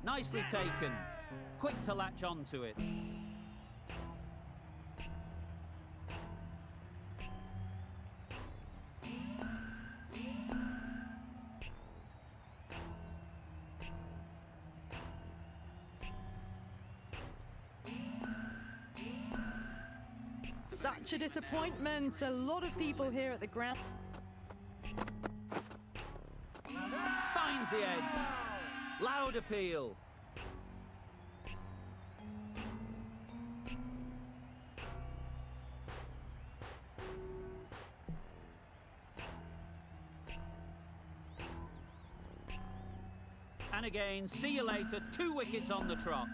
Nicely taken. Quick to latch onto it. Such a disappointment. A lot of people here at the ground. Finds the edge. Loud appeal. And again, see you later. 2 wickets on the trot.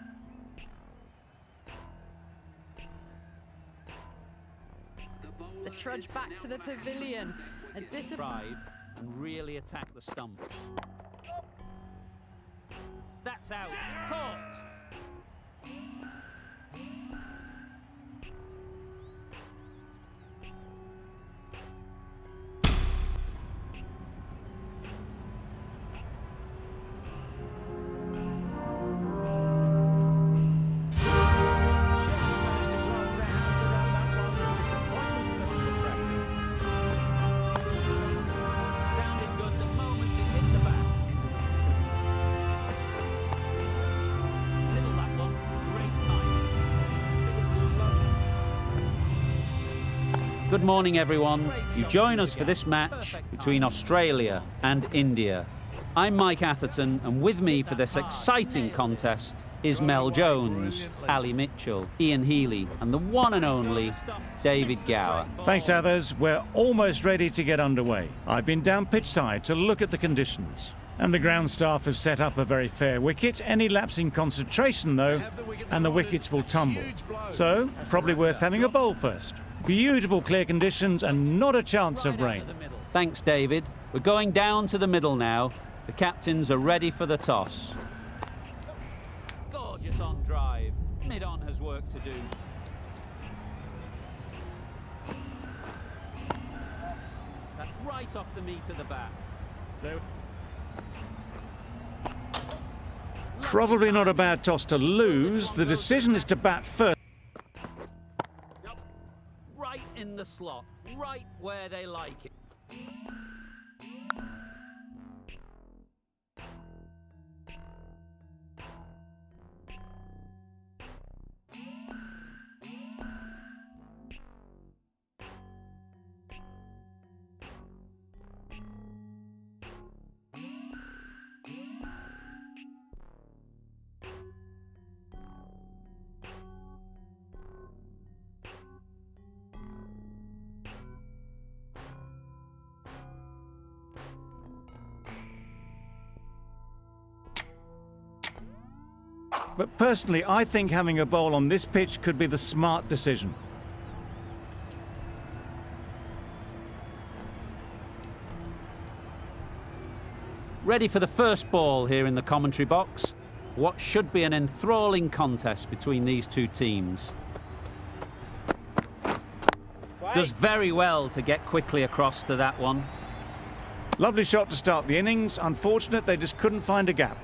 The trudge back to the pavilion. A Drive and really attack the stumps. That's out. Caught. Good morning, everyone. You join us for this match between Australia and India. I'm Mike Atherton, and with me for this exciting contest is Mel Jones, Ali Mitchell, Ian Healy, and the one and only David Gower. Thanks, Athers. We're almost ready to get underway. I've been down pitch side to look at the conditions. And the ground staff have set up a very fair wicket. Any lapse in concentration, though, and the wickets will tumble. So, probably worth having a bowl first. Beautiful clear conditions and not a chance of rain. Thanks, David. We're going down to the middle now. The captains are ready for the toss. Gorgeous on drive. Mid-on has work to do. That's right off the meat of the bat. Probably not a bad toss to lose. The decision is to bat first. Right in the slot, right where they like it. But personally, I think having a bowl on this pitch could be the smart decision. Ready for the first ball here in the commentary box. What should be an enthralling contest between these two teams. Does very well to get quickly across to that one. Lovely shot to start the innings. Unfortunate they just couldn't find a gap.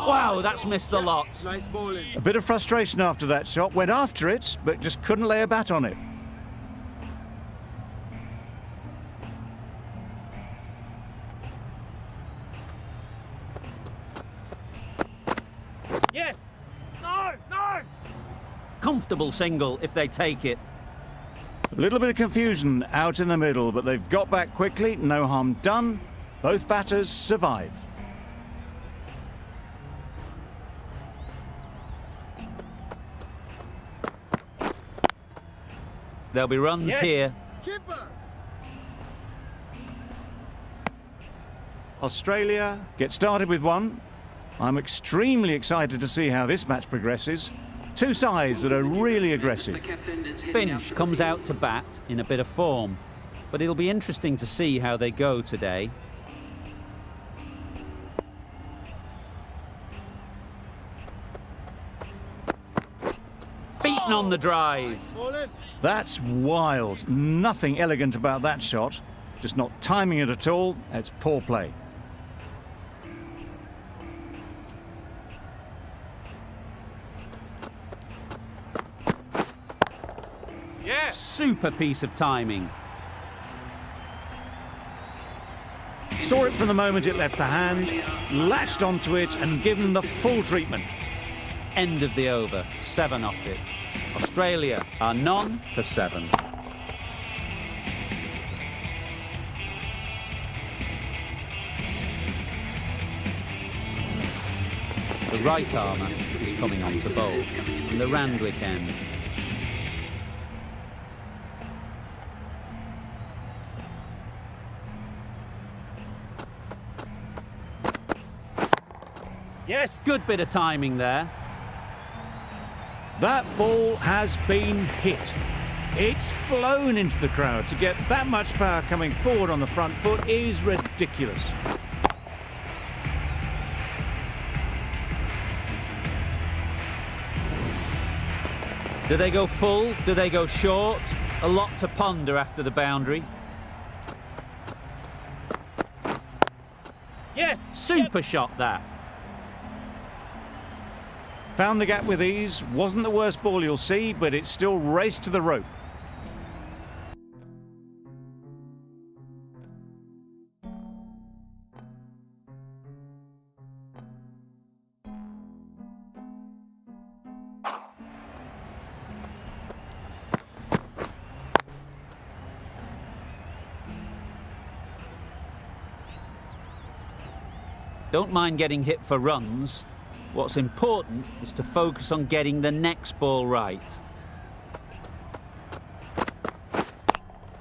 Wow, that's missed the lot. Nice bowling. A bit of frustration after that shot. Went after it, but just couldn't lay a bat on it. Yes! No! No! Comfortable single if they take it. A little bit of confusion out in the middle, but they've got back quickly. No harm done. Both batters survive. There'll be runs here. Keeper! Australia get started with one. I'm extremely excited to see how this match progresses. Two sides that are really aggressive. Finch comes out to bat in a bit of form, but it'll be interesting to see how they go today. Beaten in on the drive. Ball in. That's wild. Nothing elegant about that shot. Just not timing it at all. It's poor play. Yes. Super piece of timing. Saw it from the moment it left the hand, latched onto it and given the full treatment. End of the over. 7 off it. Australia are none for 7. The right armour is coming on to bowl, and the Randwick end. Yes. Good bit of timing there. That ball has been hit. It's flown into the crowd. To get that much power coming forward on the front foot is ridiculous. Do they go full? Do they go short? A lot to ponder after the boundary. Yes. Super shot that. Found the gap with ease. Wasn't the worst ball you'll see, but it still raced to the rope. Don't mind getting hit for runs. What's important is to focus on getting the next ball right.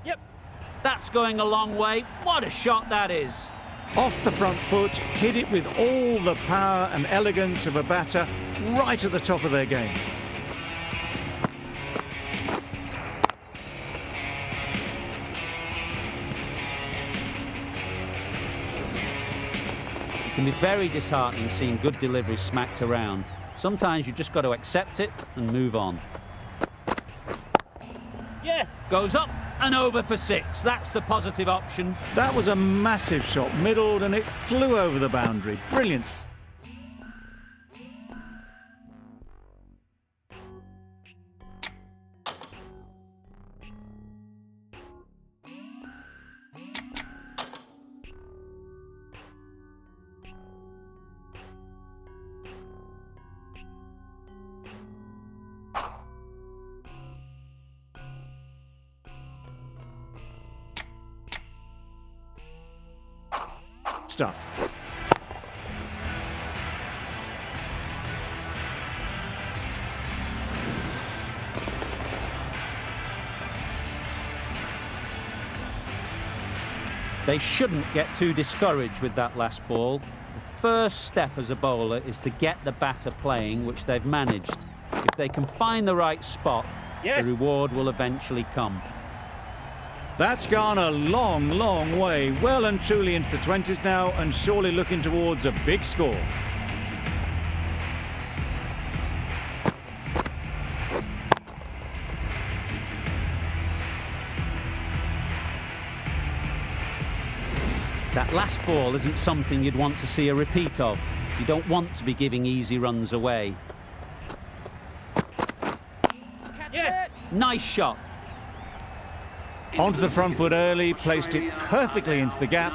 Yep. That's going a long way. What a shot that is. Off the front foot, hit it with all the power and elegance of a batter right at the top of their game. It can be very disheartening seeing good deliveries smacked around. Sometimes you just got to accept it and move on. Yes. Goes up and over for 6. That's the positive option. That was a massive shot, middled, and it flew over the boundary. Brilliant. Stuff. They shouldn't get too discouraged with that last ball. The first step as a bowler is to get the batter playing, which they've managed. If they can find the right spot, Yes. the reward will eventually come. That's gone a long, long way. Well and truly into the 20s now, and surely looking towards a big score. That last ball isn't something you'd want to see a repeat of. You don't want to be giving easy runs away. Yes. Nice shot. Onto the front foot early, placed it perfectly into the gap,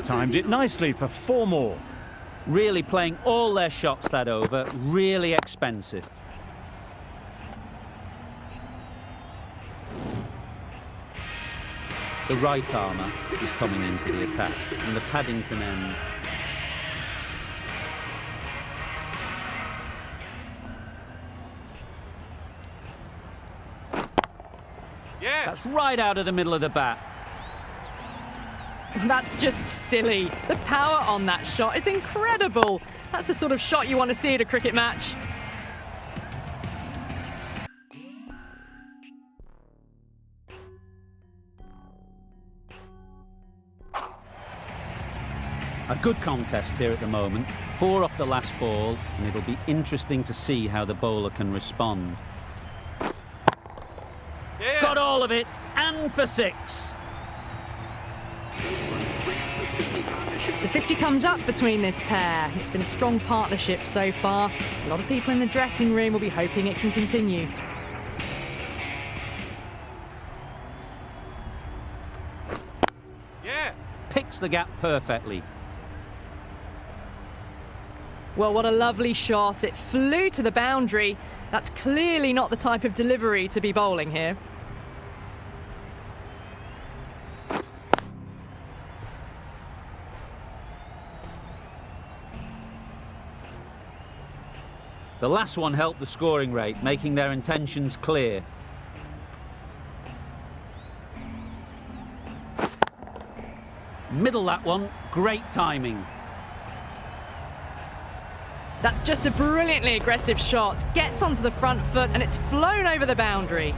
timed it nicely for 4 more. Really playing all their shots that over. Really expensive. The right armour is coming into the attack, and the Paddington end. Yeah. That's right out of the middle of the bat. That's just silly. The power on that shot is incredible. That's the sort of shot you want to see at a cricket match. A good contest here at the moment. 4 off the last ball, and it'll be interesting to see how the bowler can respond. all of it, and for 6. The 50 comes up between this pair. It's been a strong partnership so far. A lot of people in the dressing room will be hoping it can continue. Yeah. Picks the gap perfectly. Well, what a lovely shot. It flew to the boundary. That's clearly not the type of delivery to be bowling here. The last one helped the scoring rate, making their intentions clear. Middle that one, great timing. That's just a brilliantly aggressive shot. Gets onto the front foot and it's flown over the boundary.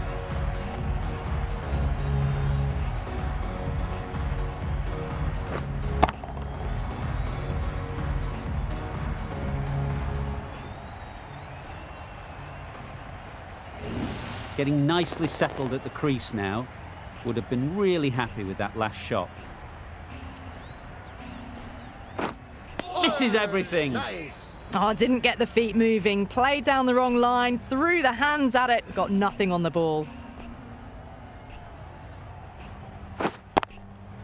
Getting nicely settled at the crease now. Would have been really happy with that last shot. Misses everything. Nice. Oh, didn't get the feet moving. Played down the wrong line, threw the hands at it, got nothing on the ball.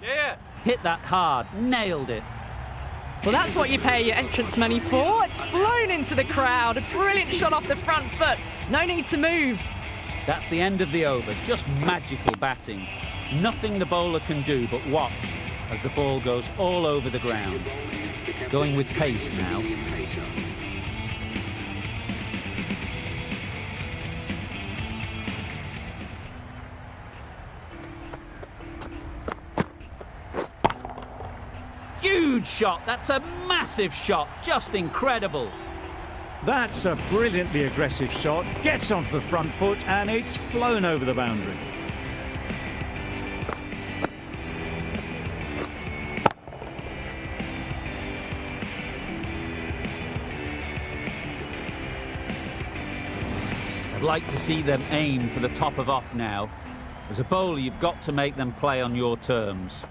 Yeah. Hit that hard, nailed it. Well, that's what you pay your entrance money for. It's flown into the crowd. A brilliant shot off the front foot. No need to move. That's the end of the over, just magical batting. Nothing the bowler can do but watch as the ball goes all over the ground. Going with pace now. Huge shot, that's a massive shot, just incredible. That's a brilliantly aggressive shot. Gets onto the front foot and it's flown over the boundary. I'd like to see them aim for the top of off now. As a bowler, you've got to make them play on your terms.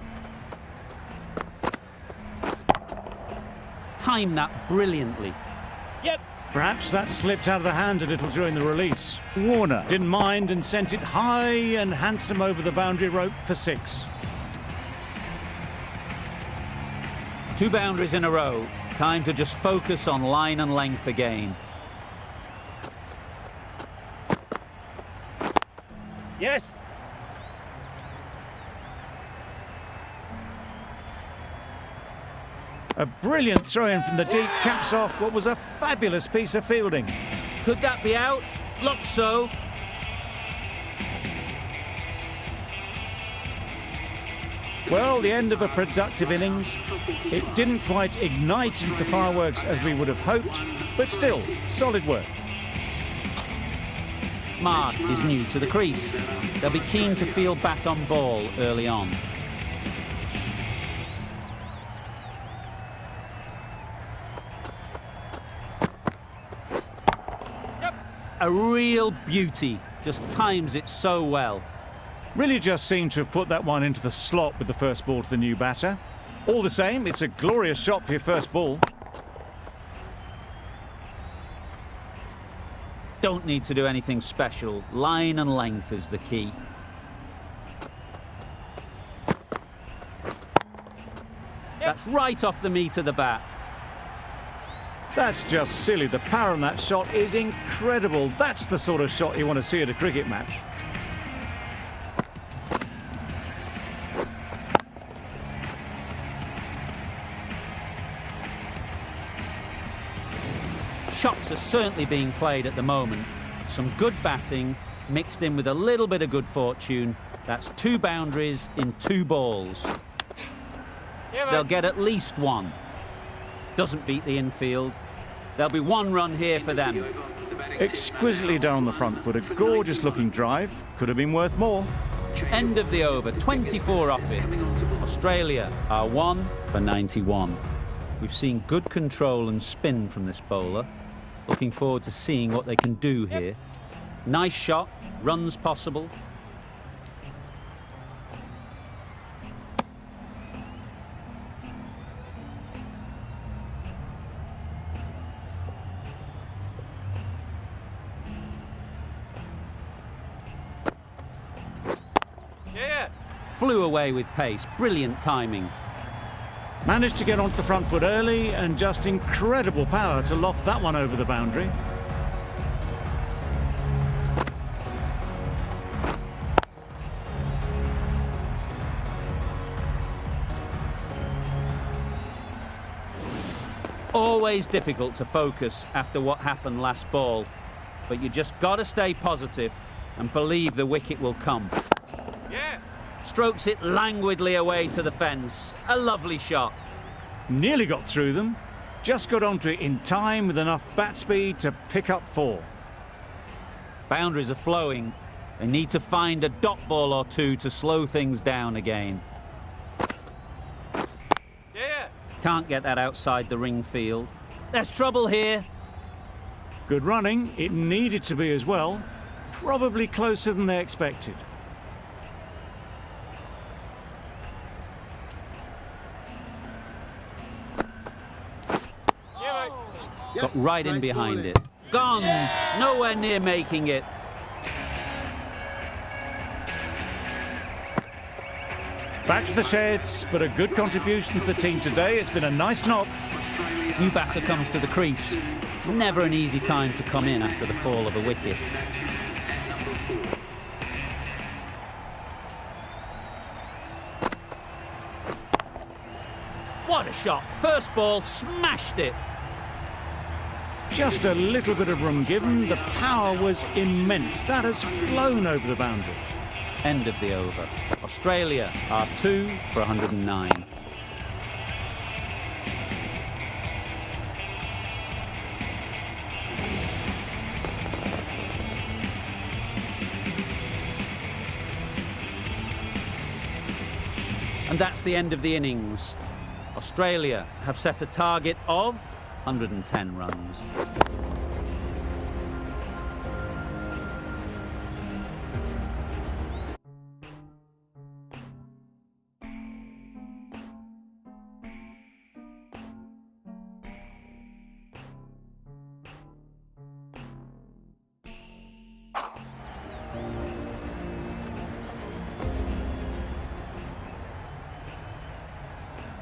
Time that brilliantly. Yep. Perhaps that slipped out of the hand a little during the release. Warner didn't mind and sent it high and handsome over the boundary rope for 6. 2 boundaries in a row. Time to just focus on line and length again. Yes. A brilliant throw-in from the deep caps off what was a fabulous piece of fielding. Could that be out? Looks so. Well, the end of a productive innings. It didn't quite ignite into fireworks as we would have hoped, but still, solid work. Marsh is new to the crease. They'll be keen to feel bat on ball early on. A real beauty, just times it so well. Really just seemed to have put that one into the slot with the first ball to the new batter. All the same, it's a glorious shot for your first ball. Don't need to do anything special. Line and length is the key. That's right off the meat of the bat. That's just silly. The power on that shot is incredible. That's the sort of shot you want to see at a cricket match. Shots are certainly being played at the moment. Some good batting mixed in with a little bit of good fortune. That's 2 boundaries in 2 balls. Yeah, They'll get at least 1. Doesn't beat the infield. There'll be 1 run here for them. Exquisitely done on the front foot. A gorgeous looking drive. Could have been worth more. End of the over, 24 off it. Australia are 1 for 91. We've seen good control and spin from this bowler. Looking forward to seeing what they can do here. Nice shot, runs possible. flew away with pace. Brilliant timing. Managed to get onto the front foot early and just incredible power to loft that one over the boundary. Always difficult to focus after what happened last ball, but you just got to stay positive and believe the wicket will come. Yeah. Strokes it languidly away to the fence. A lovely shot. Nearly got through them. Just got onto it in time with enough bat speed to pick up 4. Boundaries are flowing. They need to find a dot ball or two to slow things down again. Yeah. Can't get that outside the ring field. There's trouble here. Good running. It needed to be as well. Probably closer than they expected. Yeah, mate. Got right in behind it. Gone. Nowhere near making it. Back to the sheds, but a good contribution to the team today. It's been a nice knock. New batter comes to the crease. Never an easy time to come in after the fall of a wicket. What a shot. First ball, smashed it. Just a little bit of room given. The power was immense. That has flown over the boundary. End of the over. Australia are 2 for 109. And that's the end of the innings. Australia have set a target of 110 runs.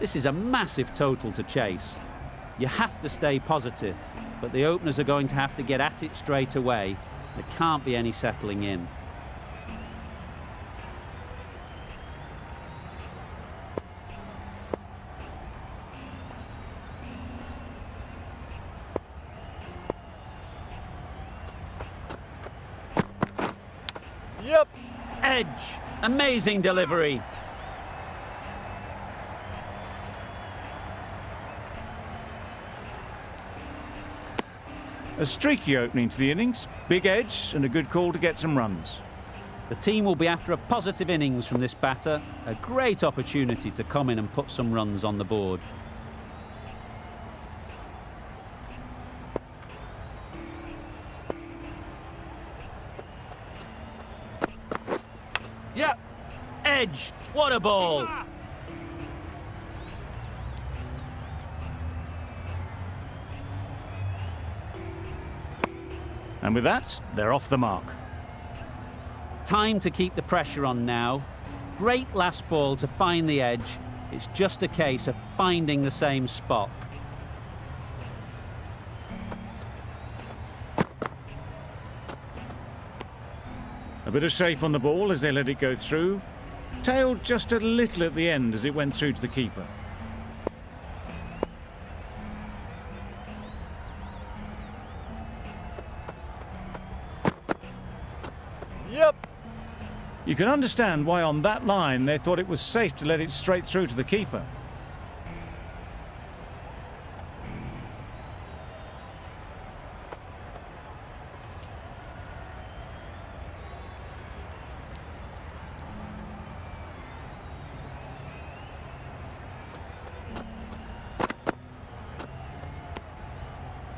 This is a massive total to chase. You have to stay positive, but the openers are going to have to get at it straight away. There can't be any settling in. Yep. Edge. Amazing delivery. A streaky opening to the innings, big edge and a good call to get some runs. The team will be after a positive innings from this batter. A great opportunity to come in and put some runs on the board. Yep. Edge. What a ball. And with that, they're off the mark. Time to keep the pressure on now. Great last ball to find the edge. It's just a case of finding the same spot. A bit of shape on the ball as they let it go through. Tailed just a little at the end as it went through to the keeper. Yep. You can understand why on that line they thought it was safe to let it straight through to the keeper.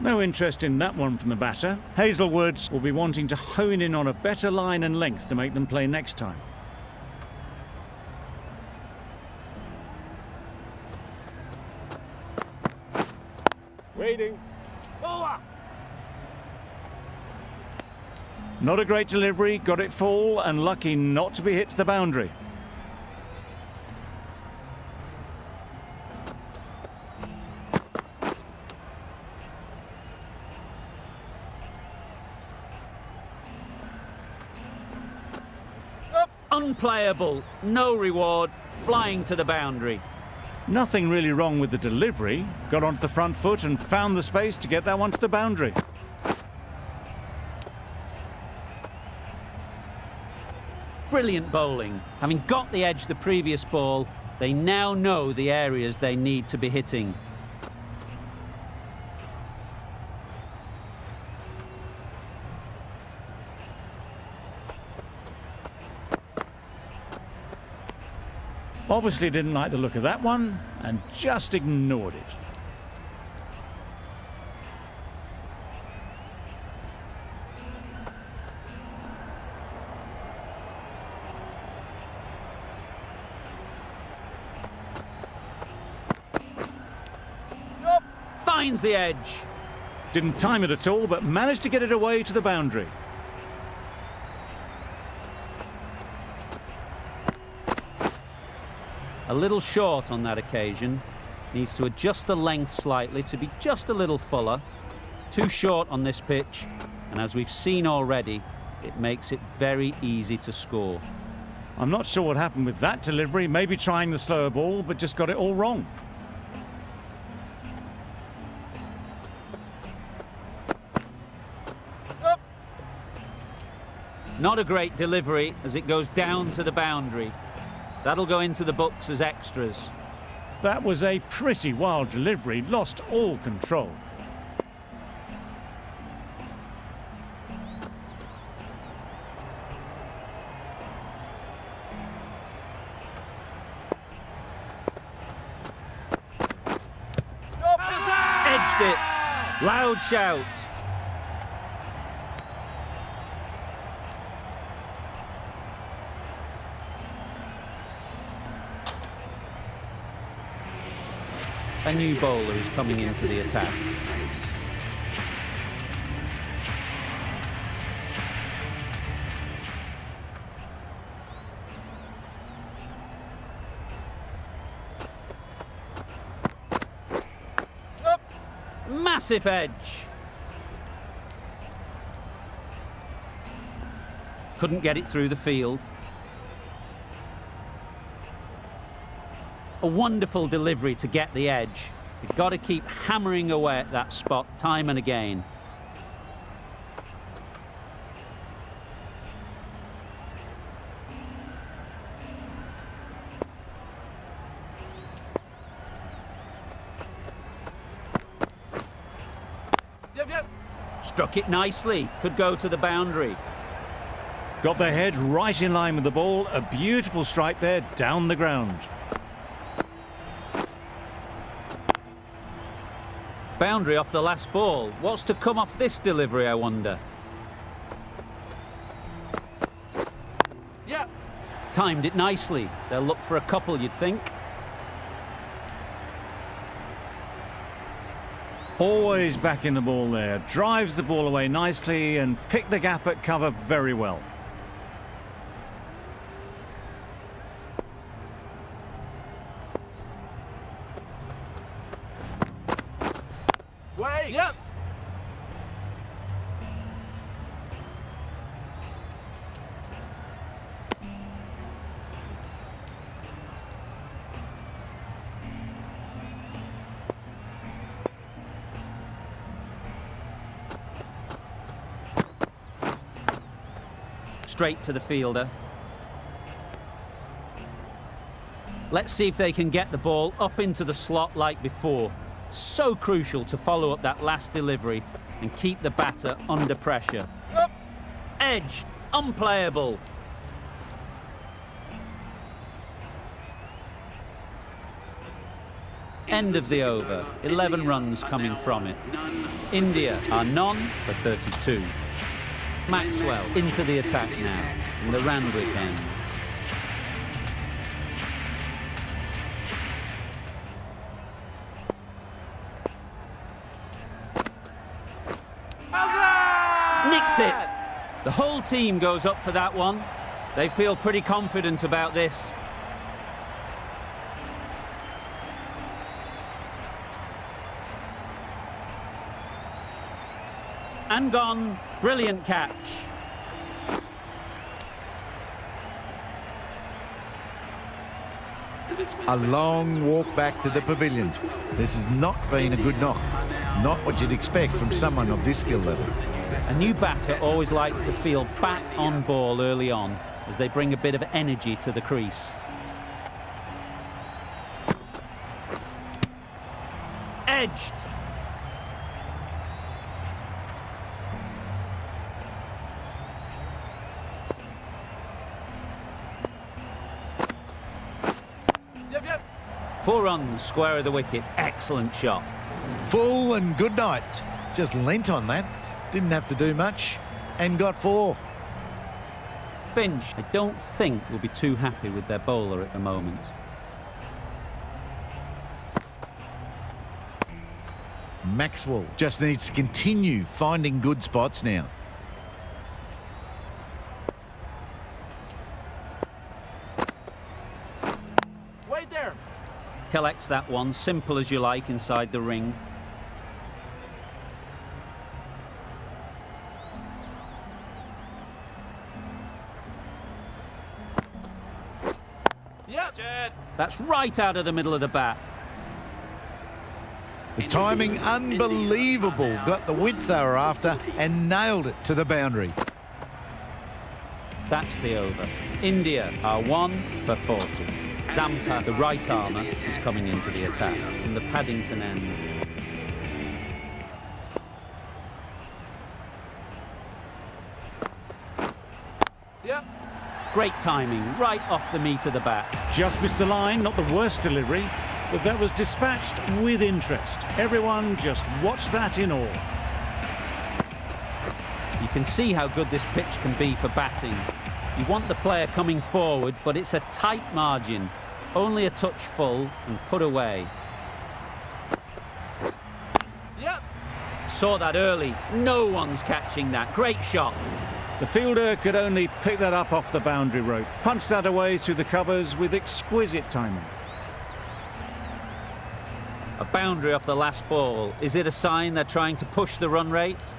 No interest in that one from the batter. Hazelwood will be wanting to hone in on a better line and length to make them play next time. Waiting. Bowler. Not a great delivery, got it full and lucky not to be hit to the boundary. Unplayable, no reward, flying to the boundary. Nothing really wrong with the delivery. Got onto the front foot and found the space to get that one to the boundary. Brilliant bowling. Having got the edge the previous ball, they now know the areas they need to be hitting. Obviously didn't like the look of that one and just ignored it. Finds the edge. Didn't time it at all, but managed to get it away to the boundary. A little short on that occasion. Needs to adjust the length slightly to be just a little fuller. Too short on this pitch, and as we've seen already, it makes it very easy to score. I'm not sure what happened with that delivery. Maybe trying the slower ball, but just got it all wrong. Not a great delivery as it goes down to the boundary. That'll go into the books as extras. That was a pretty wild delivery, lost all control. Edged it. Loud shout. A new bowler is coming into the attack. Massive edge. Couldn't get it through the field. A wonderful delivery to get the edge. You've got to keep hammering away at that spot time and again. Struck it nicely. Could go to the boundary. Got their head right in line with the ball. A beautiful strike there down the ground. Boundary off the last ball. What's to come off this delivery, I wonder? Yeah. Timed it nicely. They'll look for a couple, you'd think. Always back in the ball there. Drives the ball away nicely and picked the gap at cover very well. Wait. Yep. Straight to the fielder. Let's see if they can get the ball up into the slot like before. So crucial to follow up that last delivery and keep the batter under pressure. Yep. Edged, unplayable. End of the over. 11 runs coming from it. India are none for 32. Maxwell into the attack now in the Randwick end. Nicked it. The whole team goes up for that one. They feel pretty confident about this. And gone. Brilliant catch. A long walk back to the pavilion. This has not been a good knock. Not what you'd expect from someone of this skill level. A new batter always likes to feel bat on ball early on as they bring a bit of energy to the crease. Edged. Yep, yep. 4 runs, square of the wicket. Excellent shot. Full and good night. Just leant on that. Didn't have to do much and got 4. Finch, I don't think, will be too happy with their bowler at the moment. Maxwell just needs to continue finding good spots now. Wait there. Collects that one, simple as you like, inside the ring. Yep. Jet. That's right out of the middle of the bat. The timing unbelievable. Got the width they were after and nailed it to the boundary. That's the over. India are 1 for 40. Zampa, the right armour, is coming into the attack from the Paddington end. Yep. Great timing, right off the meat of the bat. Just missed the line, not the worst delivery, but that was dispatched with interest. Everyone just watched that in awe. You can see how good this pitch can be for batting. You want the player coming forward, but it's a tight margin. Only a touch full and put away. Yep. Saw that early. No one's catching that. Great shot. The fielder could only pick that up off the boundary rope, punched that away through the covers with exquisite timing. A boundary off the last ball. Is it a sign they're trying to push the run rate?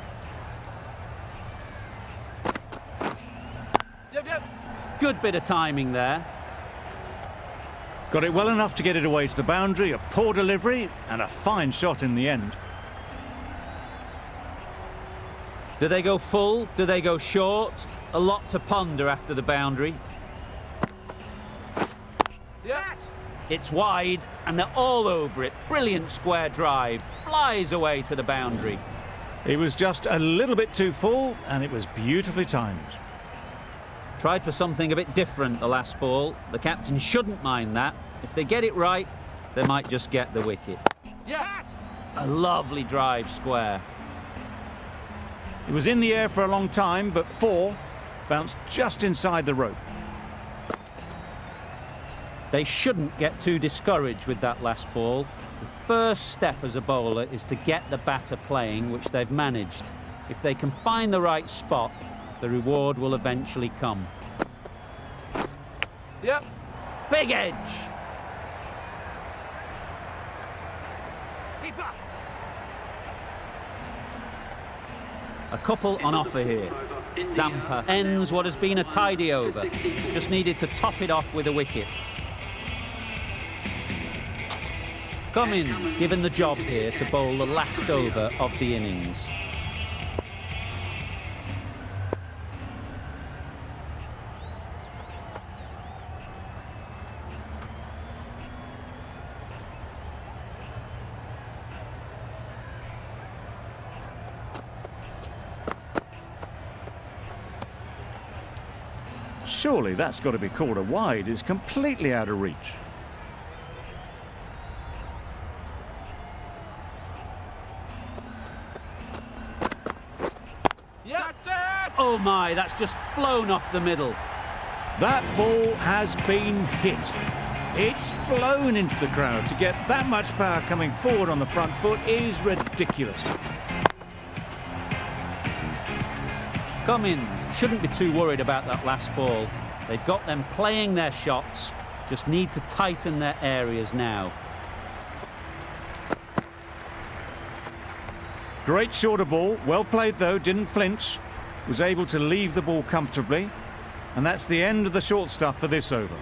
Yep, yep. Good bit of timing there. Got it well enough to get it away to the boundary, a poor delivery and a fine shot in the end. Do they go full? Do they go short? A lot to ponder after the boundary. Yep. It's wide and they're all over it. Brilliant square drive. Flies away to the boundary. It was just a little bit too full and it was beautifully timed. Tried for something a bit different the last ball. The captain shouldn't mind that. If they get it right, they might just get the wicket. Yeah. A lovely drive square. It was in the air for a long time, but 4 bounced just inside the rope. They shouldn't get too discouraged with that last ball. The first step as a bowler is to get the batter playing, which they've managed. If they can find the right spot, the reward will eventually come. Yep. Big edge. Keeper. A couple on offer here. Zampa ends what has been a tidy over. Just needed to top it off with a wicket. Cummins given the job here to bowl the last over of the innings. Surely that's got to be called a wide. It's completely out of reach. Yep. That's it. Oh my, that's just flown off the middle. That ball has been hit. It's flown into the crowd. To get that much power coming forward on the front foot is ridiculous. Cummins shouldn't be too worried about that last ball. They've got them playing their shots, just need to tighten their areas now. Great shorter ball, well played though, didn't flinch, was able to leave the ball comfortably, and that's the end of the short stuff for this over.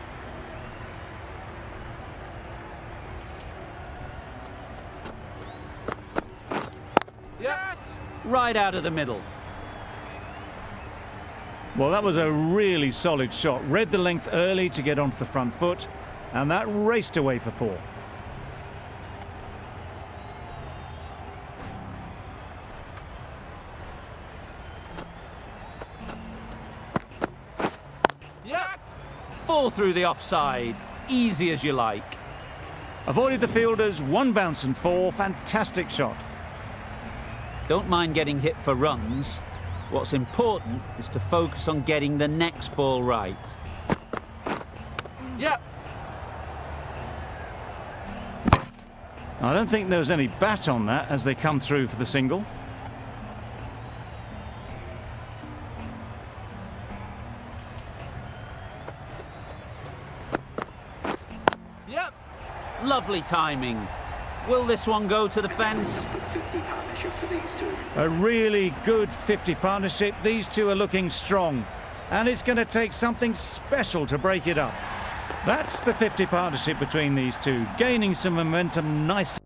right out of the middle. Well, that was a really solid shot. Read the length early to get onto the front foot, and that raced away for 4. Yep. Fall through the offside, easy as you like. Avoided the fielders, 1 bounce and 4. Fantastic shot. Don't mind getting hit for runs. What's important is to focus on getting the next ball right. Yep. I don't think there was any bat on that as they come through for the single. Yep. Lovely timing. Will this one go to the fence? A really good 50 partnership. These two are looking strong, and it's going to take something special to break it up. That's the 50 partnership between these two, gaining some momentum nicely.